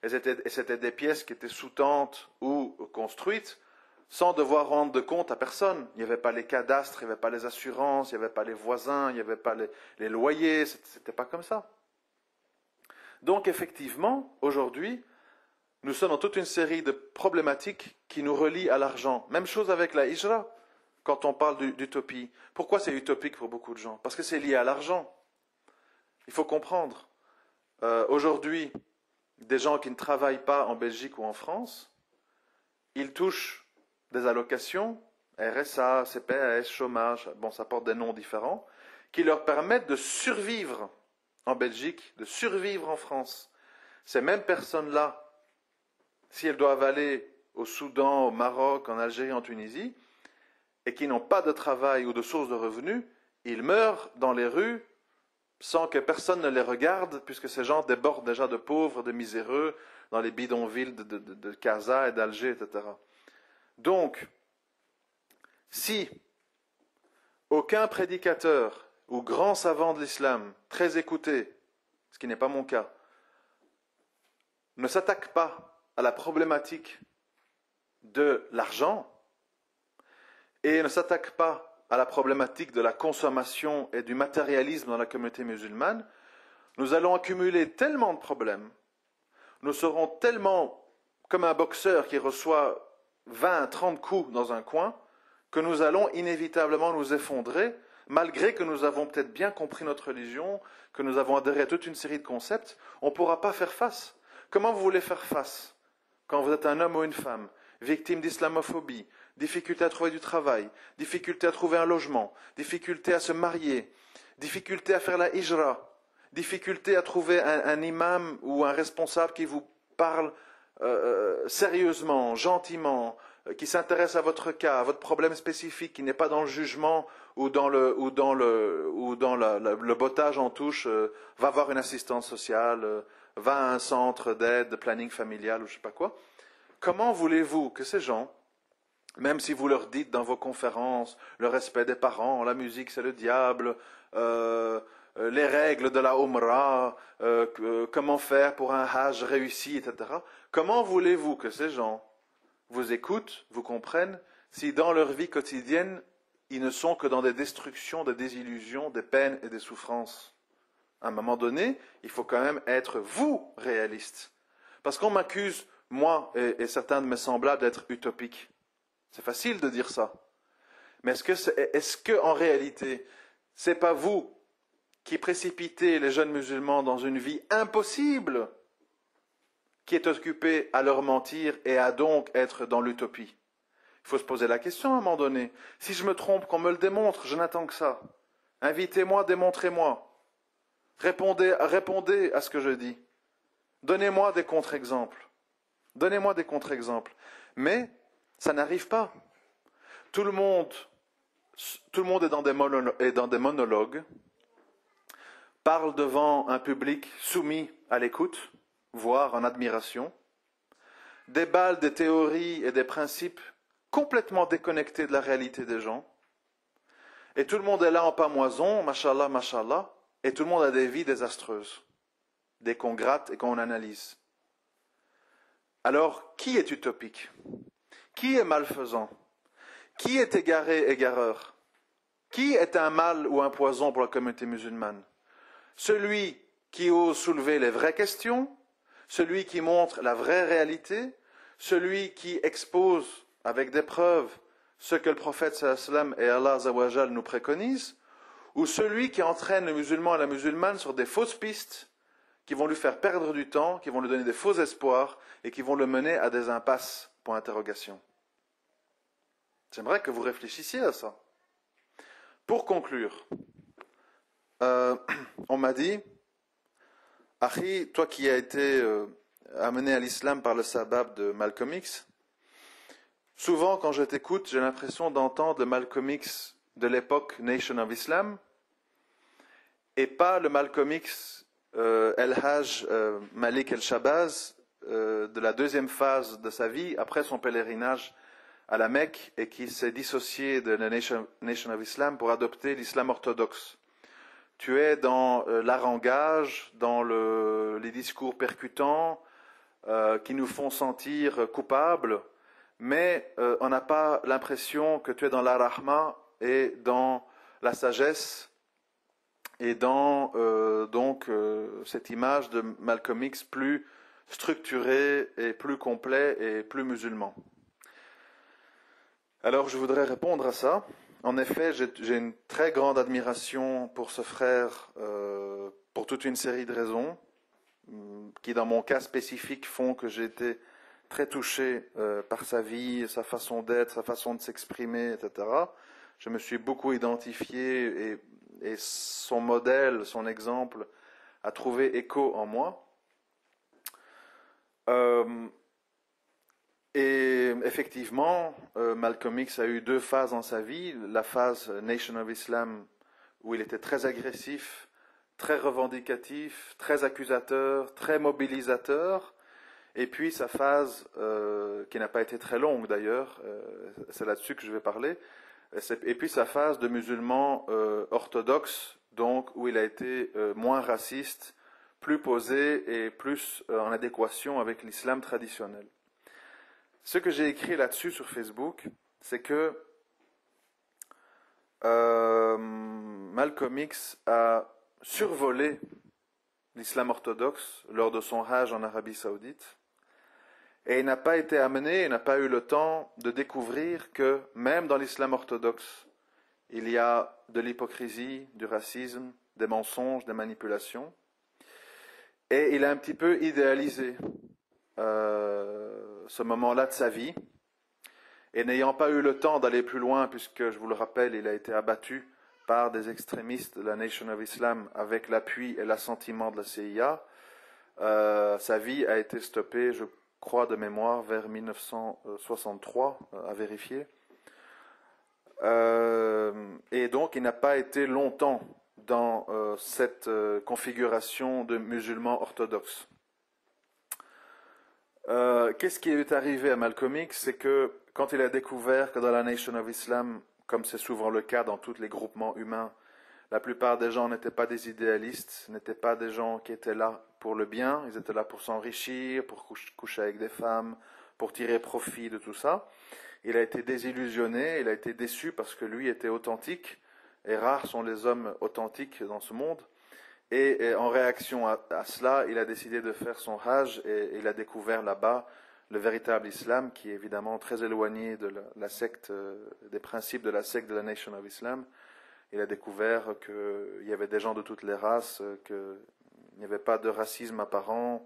Et c'était des pièces qui étaient sous tente ou construites sans devoir rendre de compte à personne. Il n'y avait pas les cadastres, il n'y avait pas les assurances, il n'y avait pas les voisins, il n'y avait pas les loyers, c'était pas comme ça. Donc effectivement, aujourd'hui, nous sommes dans toute une série de problématiques qui nous relient à l'argent. Même chose avec la hijra, quand on parle d'utopie. Pourquoi c'est utopique pour beaucoup de gens? Parce que c'est lié à l'argent. Il faut comprendre. Aujourd'hui, des gens qui ne travaillent pas en Belgique ou en France, ils touchent des allocations, RSA, CPS, chômage, bon, ça porte des noms différents, qui leur permettent de survivre en Belgique, de survivre en France. Ces mêmes personnes-là, si elles doivent aller au Soudan, au Maroc, en Algérie, en Tunisie, et qui n'ont pas de travail ou de source de revenus, ils meurent dans les rues sans que personne ne les regarde, puisque ces gens débordent déjà de pauvres, de miséreux, dans les bidonvilles de Casa et d'Alger, etc. Donc, si aucun prédicateur ou grand savant de l'islam, très écouté, ce qui n'est pas mon cas, ne s'attaque pas à la problématique de l'argent et ne s'attaque pas à la problématique de la consommation et du matérialisme dans la communauté musulmane, nous allons accumuler tellement de problèmes, nous serons tellement comme un boxeur qui reçoit 20, 30 coups dans un coin, que nous allons inévitablement nous effondrer, malgré que nous avons peut-être bien compris notre religion, que nous avons adhéré à toute une série de concepts, on ne pourra pas faire face. Comment vous voulez faire face quand vous êtes un homme ou une femme, victime d'islamophobie, difficulté à trouver du travail, difficulté à trouver un logement, difficulté à se marier, difficulté à faire la hijra, difficulté à trouver un imam ou un responsable qui vous parle sérieusement, gentiment, qui s'intéresse à votre cas, à votre problème spécifique, qui n'est pas dans le jugement ou dans le bottage en touche, va voir une assistance sociale, va à un centre d'aide, de planning familial ou je ne sais pas quoi. Comment voulez-vous que ces gens, même si vous leur dites dans vos conférences le respect des parents, la musique c'est le diable, les règles de la Umrah, comment faire pour un Hajj réussi, etc. Comment voulez-vous que ces gens vous écoutent, vous comprennent, si dans leur vie quotidienne, ils ne sont que dans des destructions, des désillusions, des peines et des souffrances? À un moment donné, il faut quand même être, vous, réaliste. Parce qu'on m'accuse, moi et certains de mes semblables, d'être utopique. C'est facile de dire ça. Mais est-ce que en réalité, c'est pas vous qui précipitez les jeunes musulmans dans une vie impossible, qui est occupée à leur mentir et à donc être dans l'utopie? Il faut se poser la question à un moment donné. Si je me trompe, qu'on me le démontre, je n'attends que ça. Invitez-moi, démontrez-moi. Répondez à ce que je dis. Donnez-moi des contre-exemples. Donnez-moi des contre-exemples. Mais ça n'arrive pas. Tout le monde est dans des monologues, parle devant un public soumis à l'écoute, voire en admiration, déballe des théories et des principes complètement déconnectés de la réalité des gens, et tout le monde est là en pamoison, mashallah, mashallah, et tout le monde a des vies désastreuses, dès qu'on gratte et qu'on analyse. Alors, qui est utopique? Qui est malfaisant? Qui est égaré, égareur? Qui est un mal ou un poison pour la communauté musulmane? Celui qui ose soulever les vraies questions, celui qui montre la vraie réalité, celui qui expose avec des preuves ce que le prophète sallam et Allah azawajal nous préconisent, ou celui qui entraîne le musulman et la musulmane sur des fausses pistes qui vont lui faire perdre du temps, qui vont lui donner des faux espoirs et qui vont le mener à des impasses, pour interrogation. J'aimerais que vous réfléchissiez à ça. Pour conclure, on m'a dit, Akhi, toi qui as été amené à l'islam par le sabab de Malcolm X, souvent quand je t'écoute, j'ai l'impression d'entendre le Malcolm X de l'époque Nation of Islam et pas le Malcolm X El-Hajj Malik El-Shabazz de la deuxième phase de sa vie après son pèlerinage à la Mecque et qui s'est dissocié de la Nation of Islam pour adopter l'islam orthodoxe. Tu es dans l'arengage, dans les discours percutants qui nous font sentir coupables, mais on n'a pas l'impression que tu es dans la rahma et dans la sagesse et dans cette image de Malcolm X plus structuré et plus complet et plus musulman. Alors je voudrais répondre à ça. En effet, j'ai une très grande admiration pour ce frère pour toute une série de raisons qui, dans mon cas spécifique, font que j'ai été très touché par sa vie, sa façon d'être, sa façon de s'exprimer, etc. Je me suis beaucoup identifié et son modèle, son exemple a trouvé écho en moi. Et effectivement, Malcolm X a eu deux phases dans sa vie. La phase Nation of Islam, où il était très agressif, très revendicatif, très accusateur, très mobilisateur. Et puis sa phase, qui n'a pas été très longue d'ailleurs, c'est là-dessus que je vais parler, et puis sa phase de musulman orthodoxe, donc où il a été moins raciste, plus posé et plus en adéquation avec l'islam traditionnel. Ce que j'ai écrit là-dessus sur Facebook, c'est que Malcolm X a survolé l'islam orthodoxe lors de son hajj en Arabie Saoudite, et il n'a pas été amené, il n'a pas eu le temps de découvrir que même dans l'islam orthodoxe, il y a de l'hypocrisie, du racisme, des mensonges, des manipulations, et il a un petit peu idéalisé ce moment-là de sa vie, et n'ayant pas eu le temps d'aller plus loin, puisque, je vous le rappelle, il a été abattu par des extrémistes de la Nation of Islam avec l'appui et l'assentiment de la CIA, sa vie a été stoppée, je crois de mémoire, vers 1963, à vérifier. Et donc, il n'a pas été longtemps dans cette configuration de musulman orthodoxe. Qu'est-ce qui est arrivé à Malcolm X? C'est que quand il a découvert que dans la Nation of Islam, comme c'est souvent le cas dans tous les groupements humains, la plupart des gens n'étaient pas des idéalistes, n'étaient pas des gens qui étaient là pour le bien, ils étaient là pour s'enrichir, pour coucher avec des femmes, pour tirer profit de tout ça. Il a été désillusionné, il a été déçu parce que lui était authentique, et rares sont les hommes authentiques dans ce monde. Et en réaction à cela, il a décidé de faire son hajj et il a découvert là-bas le véritable islam, qui est évidemment très éloigné de la secte, des principes de la secte de la Nation of Islam. Il a découvert qu'il y avait des gens de toutes les races, qu'il n'y avait pas de racisme apparent,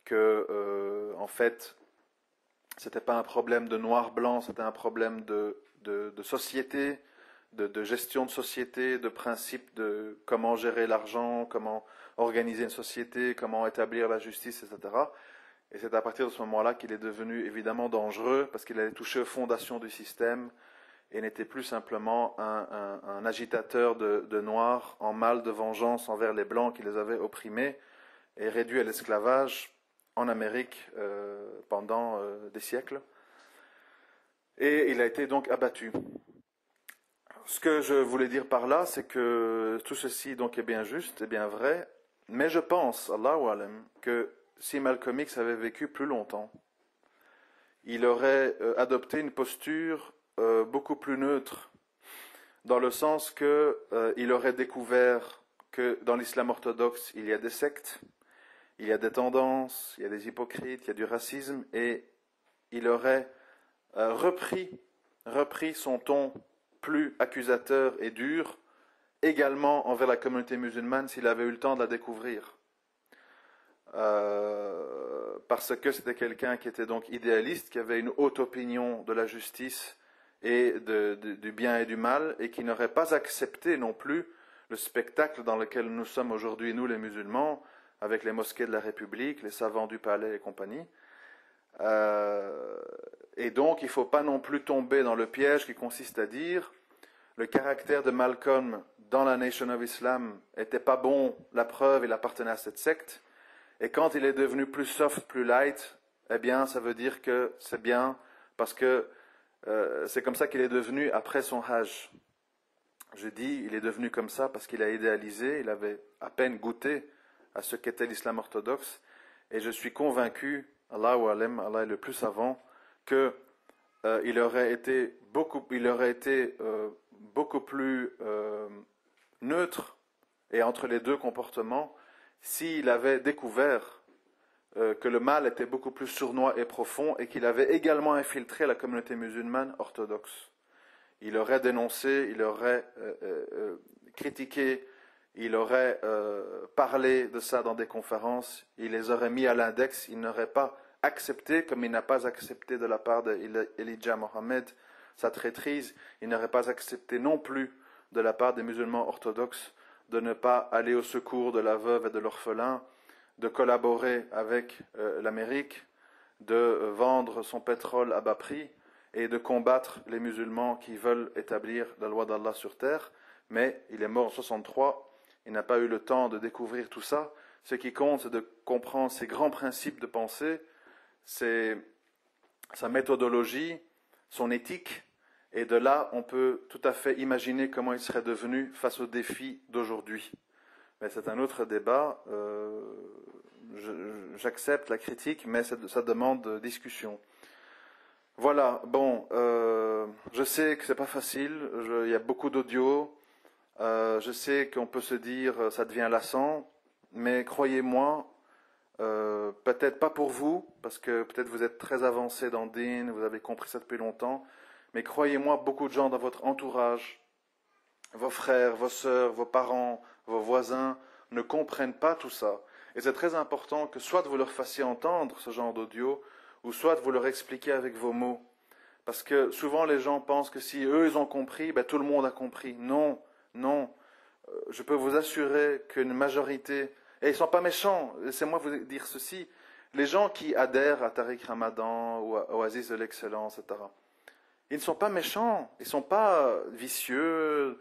que en fait, c'était pas un problème de noir-blanc, c'était un problème de société, de gestion de société, de principe de comment gérer l'argent, comment organiser une société, comment établir la justice, etc. Et c'est à partir de ce moment-là qu'il est devenu évidemment dangereux, parce qu'il allait toucher aux fondations du système et n'était plus simplement un agitateur de noirs en mal de vengeance envers les blancs qui les avaient opprimés et réduits à l'esclavage en Amérique pendant des siècles. Et il a été donc abattu. Ce que je voulais dire par là, c'est que tout ceci donc est bien juste, est bien vrai, mais je pense, Allahu Alam, que si Malcolm X avait vécu plus longtemps, il aurait adopté une posture beaucoup plus neutre, dans le sens que il aurait découvert que dans l'islam orthodoxe, il y a des sectes, il y a des tendances, il y a des hypocrites, il y a du racisme, et il aurait repris son ton plus accusateur et dur, également envers la communauté musulmane, s'il avait eu le temps de la découvrir. Parce que c'était quelqu'un qui était donc idéaliste, qui avait une haute opinion de la justice et du bien et du mal, et qui n'aurait pas accepté non plus le spectacle dans lequel nous sommes aujourd'hui, nous les musulmans, avec les mosquées de la République, les savants du palais et compagnie. Et donc, il ne faut pas non plus tomber dans le piège qui consiste à dire le caractère de Malcolm dans la Nation of Islam n'était pas bon, la preuve, il appartenait à cette secte. Et quand il est devenu plus soft, plus light, eh bien, ça veut dire que c'est bien, parce que c'est comme ça qu'il est devenu après son hajj. Je dis, il est devenu comme ça parce qu'il a idéalisé, il avait à peine goûté à ce qu'était l'islam orthodoxe. Et je suis convaincu, Allahu Alam, Allah est le plus savant, que il aurait été beaucoup plus neutre et entre les deux comportements s'il avait découvert que le mal était beaucoup plus sournois et profond et qu'il avait également infiltré la communauté musulmane orthodoxe. Il aurait dénoncé, il aurait critiqué, il aurait parlé de ça dans des conférences, il les aurait mis à l'index, il n'aurait pas accepté, comme il n'a pas accepté de la part d'Elijah Mohammed sa traîtrise, il n'aurait pas accepté non plus de la part des musulmans orthodoxes de ne pas aller au secours de la veuve et de l'orphelin, de collaborer avec l'Amérique, de vendre son pétrole à bas prix et de combattre les musulmans qui veulent établir la loi d'Allah sur terre. Mais il est mort en 63, il n'a pas eu le temps de découvrir tout ça. Ce qui compte, c'est de comprendre ses grands principes de pensée, sa méthodologie, son éthique, et de là, on peut tout à fait imaginer comment il serait devenu face aux défis d'aujourd'hui. Mais c'est un autre débat. J'accepte la critique, mais ça demande discussion. Voilà, bon, je sais que c'est pas facile, il y a beaucoup d'audio, je sais qu'on peut se dire ça devient lassant, mais croyez-moi, peut-être pas pour vous, parce que peut-être vous êtes très avancé dans le din, vous avez compris ça depuis longtemps, mais croyez-moi, beaucoup de gens dans votre entourage, vos frères, vos sœurs, vos parents, vos voisins, ne comprennent pas tout ça. Et c'est très important que soit vous leur fassiez entendre ce genre d'audio, ou soit vous leur expliquez avec vos mots. Parce que souvent les gens pensent que si eux ils ont compris, ben tout le monde a compris. Non, non. Je peux vous assurer qu'une majorité, et ils ne sont pas méchants, laissez-moi vous dire ceci, les gens qui adhèrent à Tariq Ramadan ou à Oasis de l'excellence, etc., ils ne sont pas méchants, ils ne sont pas vicieux,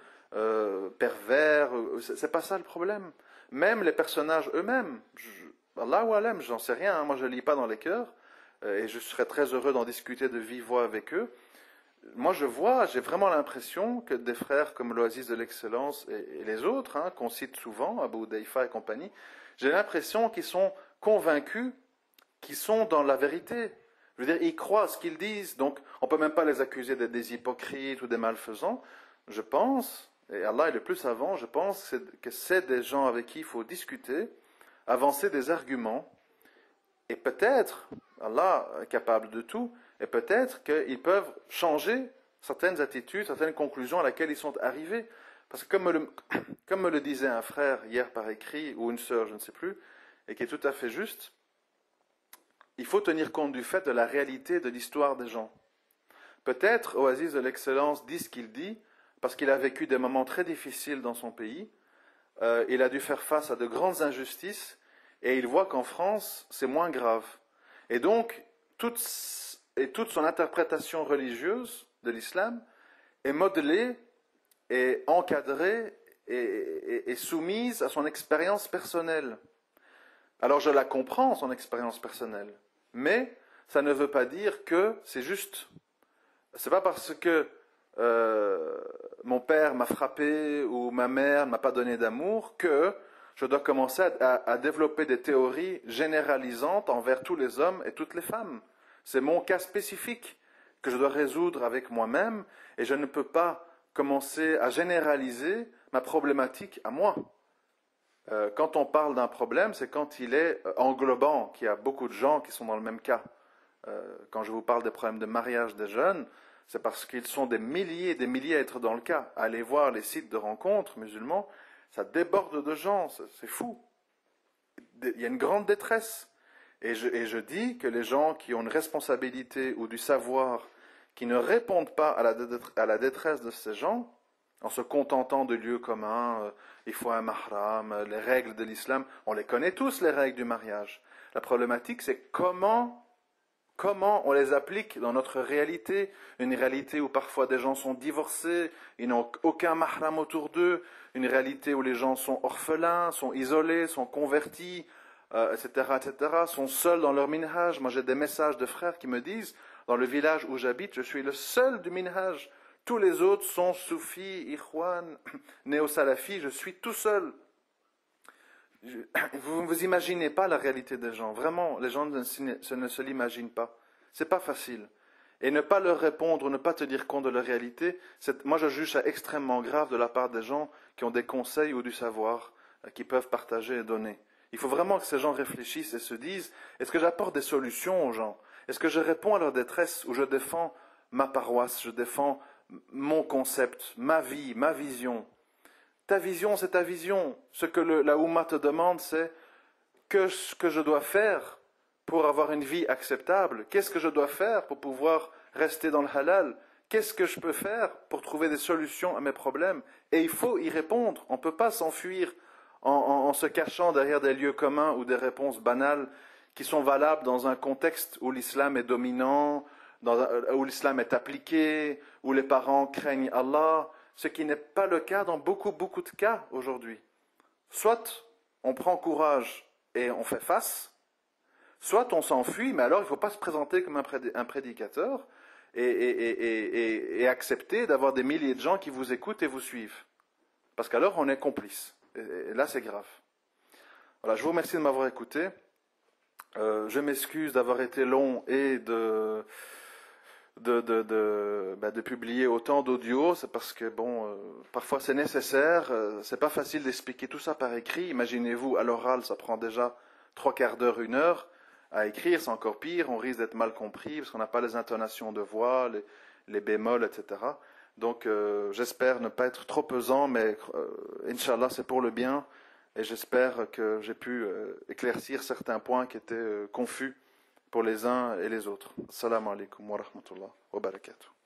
pervers, c'est pas ça le problème. Même les personnages eux-mêmes, Allahu Alam, j'en sais rien, moi je ne lis pas dans les cœurs, et je serais très heureux d'en discuter de vive voix avec eux. Moi j'ai vraiment l'impression que des frères comme l'Oasis de l'excellence et les autres, qu'on cite souvent, Abu Hudayfa et compagnie, j'ai l'impression qu'ils sont convaincus qu'ils sont dans la vérité. Je veux dire, ils croient à ce qu'ils disent, donc on ne peut même pas les accuser d'être des hypocrites ou des malfaisants. Je pense, et Allah est le plus savant, je pense que c'est des gens avec qui il faut discuter, avancer des arguments, et peut-être, Allah est capable de tout, et peut-être qu'ils peuvent changer certaines attitudes, certaines conclusions à laquelle ils sont arrivés. Parce que comme me le disait un frère hier par écrit, ou une sœur, je ne sais plus, et qui est tout à fait juste, il faut tenir compte du fait de la réalité de l'histoire des gens. Peut-être Oasis de l'excellence dit ce qu'il dit, parce qu'il a vécu des moments très difficiles dans son pays, il a dû faire face à de grandes injustices, et il voit qu'en France, c'est moins grave. Et donc, toute son interprétation religieuse de l'islam est modelée et encadrée et soumise à son expérience personnelle. Alors je la comprends, son expérience personnelle, mais ça ne veut pas dire que c'est juste. C'est pas parce que mon père m'a frappé ou ma mère ne m'a pas donné d'amour que je dois commencer à développer des théories généralisantes envers tous les hommes et toutes les femmes. C'est mon cas spécifique que je dois résoudre avec moi-même et je ne peux pas commencer à généraliser ma problématique à moi. Quand on parle d'un problème, c'est quand il est englobant, qu'il y a beaucoup de gens qui sont dans le même cas. Quand je vous parle des problèmes de mariage des jeunes, c'est parce qu'ils sont des milliers et des milliers à être dans le cas. Allez voir les sites de rencontres musulmans, ça déborde de gens, c'est fou. Il y a une grande détresse. Et je dis que les gens qui ont une responsabilité ou du savoir, qui ne répondent pas à la détresse de ces gens, en se contentant de lieux communs, il faut un mahram, les règles de l'islam, on les connaît tous, les règles du mariage. La problématique, c'est comment on les applique dans notre réalité, une réalité où parfois des gens sont divorcés, ils n'ont aucun mahram autour d'eux, une réalité où les gens sont orphelins, sont isolés, sont convertis, etc., sont seuls dans leur minhaj. Moi j'ai des messages de frères qui me disent, dans le village où j'habite, je suis le seul du minhaj. Tous les autres sont soufis, ikhwan, néo-salafis, je suis tout seul. Vous ne vous imaginez pas la réalité des gens. Vraiment, les gens ne se l'imaginent pas. C'est pas facile. et ne pas leur répondre, ne pas tenir compte de leur réalité, moi je juge ça extrêmement grave de la part des gens qui ont des conseils ou du savoir qui peuvent partager et donner. Il faut vraiment que ces gens réfléchissent et se disent, est-ce que j'apporte des solutions aux gens? Est-ce que je réponds à leur détresse ou je défends ma paroisse, je défends mon concept, ma vie, ma vision? Ta vision, c'est ta vision. Ce que la Oumma te demande, c'est ce que je dois faire pour avoir une vie acceptable. Qu'est-ce que je dois faire pour pouvoir rester dans le halal? Qu'est-ce que je peux faire pour trouver des solutions à mes problèmes? Et il faut y répondre. On ne peut pas s'enfuir en se cachant derrière des lieux communs ou des réponses banales qui sont valables dans un contexte où l'islam est dominant, où l'islam est appliqué, où les parents craignent Allah, ce qui n'est pas le cas dans beaucoup de cas aujourd'hui. Soit on prend courage et on fait face, soit on s'enfuit, mais alors il ne faut pas se présenter comme un prédicateur et accepter d'avoir des milliers de gens qui vous écoutent et vous suivent. Parce qu'alors on est complice. Et là c'est grave. Voilà, je vous remercie de m'avoir écouté. Je m'excuse d'avoir été long et de publier autant d'audio. C'est parce que parfois c'est nécessaire. C'est pas facile d'expliquer tout ça par écrit. Imaginez-vous, à l'oral, ça prend déjà 3/4 d'heure, 1 heure. À écrire, c'est encore pire. On risque d'être mal compris parce qu'on n'a pas les intonations de voix, les bémols, etc. Donc, j'espère ne pas être trop pesant, mais Inch'Allah, c'est pour le bien. Et j'espère que j'ai pu éclaircir certains points qui étaient confus pour les uns et les autres. Assalamu alaikum wa rahmatullah wa barakatuh.